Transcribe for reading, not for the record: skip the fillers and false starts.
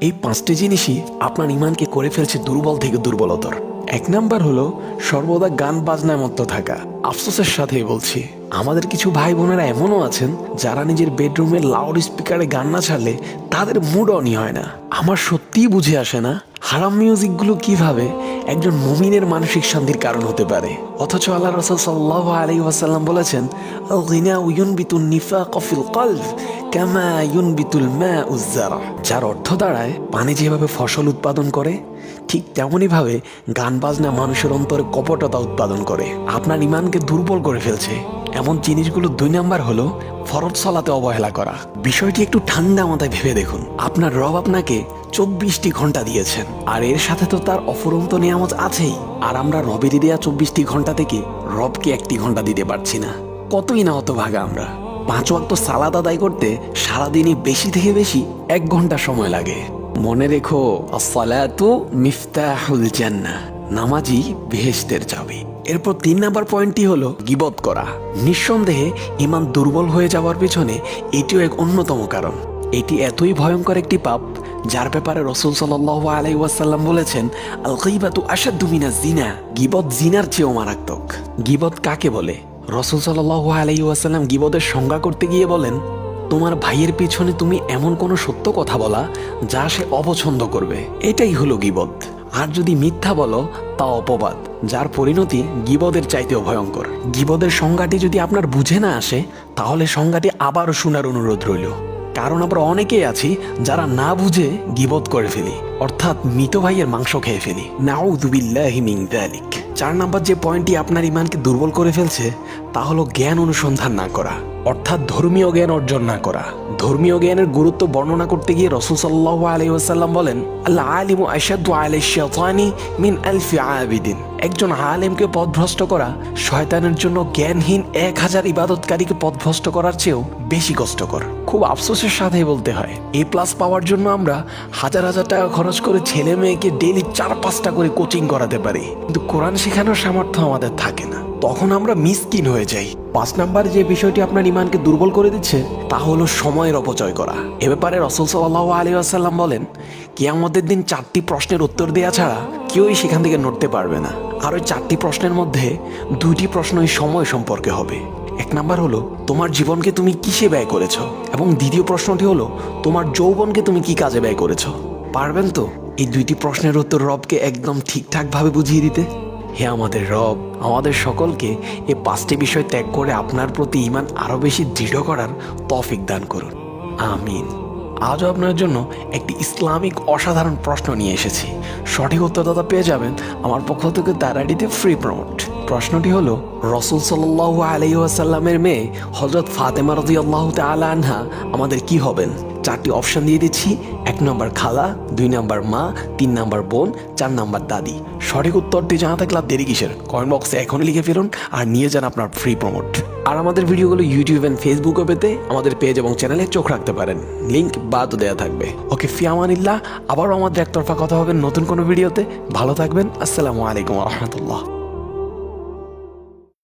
এই 5টি জিনিসই আপনার ইমানকে করে ফেলছে দুর্বল থেকে দুর্বলতর। 1 নাম্বার হলো সর্বদা গান বাজনায় মত্ত থাকা। আফসোসের সাথেই বলছি, আমাদের কিছু ভাই বোনেরা এমনও আছেন যারা নিজের বেডরুমে লাউড স্পিকারে গান না ছাড়লে তাদের মুড অনই হয় না। আমার সত্যিই বুঝে আসে না হারাম মিউজিকগুলো কিভাবে একজন মুমিনের মানসিক শান্তির কারণ হতে পারে, অথচ আল্লাহ রাসূল সাল্লাল্লাহু আলাইহি ওয়াসাল্লাম বলেছেন, আল গিনা ইউনবিতুন নিফাক ফিল কলব কামা ইউনবিতুল মাউজ যারা। যার অর্থ দাঁড়ায়, পানি যেভাবে ফসল উৎপাদন করে ঠিক তেমনই ভাবে গান বাজনা মানুষের অন্তরে কপটতা উৎপাদন করে, আপনার ইমানকে দুর্বল করে ফেলছে। এমন জিনিসগুলো 2 নাম্বার হলো ফরজ সালাতে অবহেলা করা। বিষয়টি একটু ঠান্ডা মাথায় ভেবে দেখুন, আপনার রব আপনাকে 24টি ঘন্টা দিয়েছেন, আর এর সাথে তো তার অফুরন্ত নিয়ামত আছেই। আর আমরা রবের দেয়া 24টি ঘন্টা থেকে রবকে 1টি ঘন্টা দিতে পারছি না। কতই না হতভাগা আমরা। 5 ওয়াক্ত সালাত আদায় করতে সারাদিনই বেশি থেকে বেশি 1 ঘন্টা সময় লাগে। মনে রেখো, আসসালাতু মিফতাহুল জান্নাহ, নামাজই বেহেশতের চাবি। এরপর 3 নাম্বার পয়েন্টটি হলো গীবত করা। নিঃসন্দেহে ইমান দুর্বল হয়ে যাওয়ার পেছনে এটিও এক অন্যতম কারণ। এটি এতই ভয়ঙ্কর একটি পাপ যার ব্যাপারে রাসূল সাল্লাল্লাহু আলাইহি ওয়াসাল্লাম বলেছেন, আল গীবাতু আশাদ্দু মিনাজ জিনা, গীবত জিনার চেয়েও মারাত্মক। গীবত কাকে বলে? রাসূল সাল্লাল্লাহু আলাইহি ওয়াসাল্লাম গীবতের সংজ্ঞা করতে গিয়ে বলেন, তোমার ভাইয়ের পিছনে তুমি এমন কোনো সত্য কথা বলা যা সে অপছন্দ করবে, এটাই হলো গীবত। আর যদি মিথ্যা বলো তা অপবাদ, যার পরিণতি গীবতের চাইতেও ভয়ঙ্কর। গীবতের সংজ্ঞাটি যদি আপনার বুঝে না আসে, তাহলে সংজ্ঞাটি আবারও শোনার অনুরোধ রইল, কারণ আমরা অনেকেই আছি যারা না বুঝে গীবত করে ফেলি, অর্থাৎ মৃত ভাইয়ের মাংস খেয়ে ফেলি। নাউযু বিল্লাহি মিন যালিক। 4 নাম্বার যে পয়েন্টটি আপনার ইমানকে দুর্বল করে ফেলছে তা হলো জ্ঞান অনুসন্ধান না করা, অর্থাৎ ধর্মীয় জ্ঞান অর্জন না করা। ধর্মীয় জ্ঞানের গুরুত্ব বর্ণনা করতে গিয়ে রাসূল সাল্লাল্লাহু আলাইহি ওয়াসাল্লাম বলেন, আল আলিমু আশাদ্দু আলাইশ শাইতানি মিন আলফি আবিদিন। একজন আলেমকে পথভ্রষ্ট করা শয়তানের জন্য জ্ঞানহীন 1000 ইবাদতকারীকে পথভ্রষ্ট করার চেয়েও বেশি কষ্টকর। খুব আফসোসের সাথেই বলতে হয়, A+ পাওয়ার জন্য আমরা হাজার হাজার টাকা খরচ করে ছেলে মেয়েকে ডেইলি 4-5টা করে কোচিং করাতে পারি, কিন্তু কোরআন শেখানোর সামর্থ্য আমাদের থাকে না। তখন আমরা মিসকিন হয়ে যাই। 5 নাম্বার যে বিষয়টি আপনার ইমানকে দুর্বল করে দিচ্ছে তা হলো সময়ের অপচয় করা। এ ব্যাপারে রাসূল সাল্লাল্লাহু আলাইহি ওয়াসাল্লাম বলেন, কিয়ামতের দিন 4টি প্রশ্নের উত্তর দেওয়া ছাড়া কেউই সেখান থেকে নড়তে পারবে না। আর ওই 4টি প্রশ্নের মধ্যে 2টি প্রশ্নই সময় সম্পর্কে হবে। 1 নাম্বার হলো তোমার জীবনকে তুমি কিসে ব্যয় করেছো, এবং দ্বিতীয় প্রশ্নটি হলো তোমার যৌবনকে তুমি কি কাজে ব্যয় করেছো। পারবেন তো এই 2টি প্রশ্নের উত্তর রবকে একদম ঠিকঠাক ভাবে বুঝিয়ে দিতে? হে আমাদের রব, আমাদের সকলকে এই 5টি বিষয় ত্যাগ করে আপনার প্রতি ঈমান আরো বেশি দৃঢ় করার তৌফিক দান করুন, আমিন। আজও আপনার জন্য একটি ইসলামিক অসাধারণ প্রশ্ন নিয়ে এসেছি। সঠিক উত্তরদাতা পেয়ে যাবেন আমার পক্ষ থেকে তারাডিতে ফ্রি প্রমোট। প্রশ্নটি হলো, রাসূল সাল্লাল্লাহু আলাইহি ওয়াসাল্লামের মেয়ে হযরত ফাতেমা রাদিয়াল্লাহু তাআলা আনহা আমাদের কি হবেন? 4টি অপশন দিয়ে দিচ্ছি। 1 নম্বর খালা, 2 নম্বর মা, 3 নম্বর বোন, 4 নম্বর দাদি। সঠিক উত্তরটি জানা থাকলে আর দেরি কিসের? কমেন্ট বক্সে এখনই লিখে ফেলুন আর নিয়ে যান আপনার ফ্রি প্রমোট। আর আমাদের ভিডিওগুলো ইউটিউব এন্ড ফেসবুকে পেতে আমাদের পেজ এবং চ্যানেলে চোখ রাখতে পারেন, লিংক বাদও দেওয়া থাকবে। ওকে, ফি আমানিল্লাহ। আবারও আমাদের একতরফা কথা হবে নতুন কোনো ভিডিওতে। ভালো থাকবেন। আসসালামু আলাইকুম ওয়া রাহমাতুল্লাহ।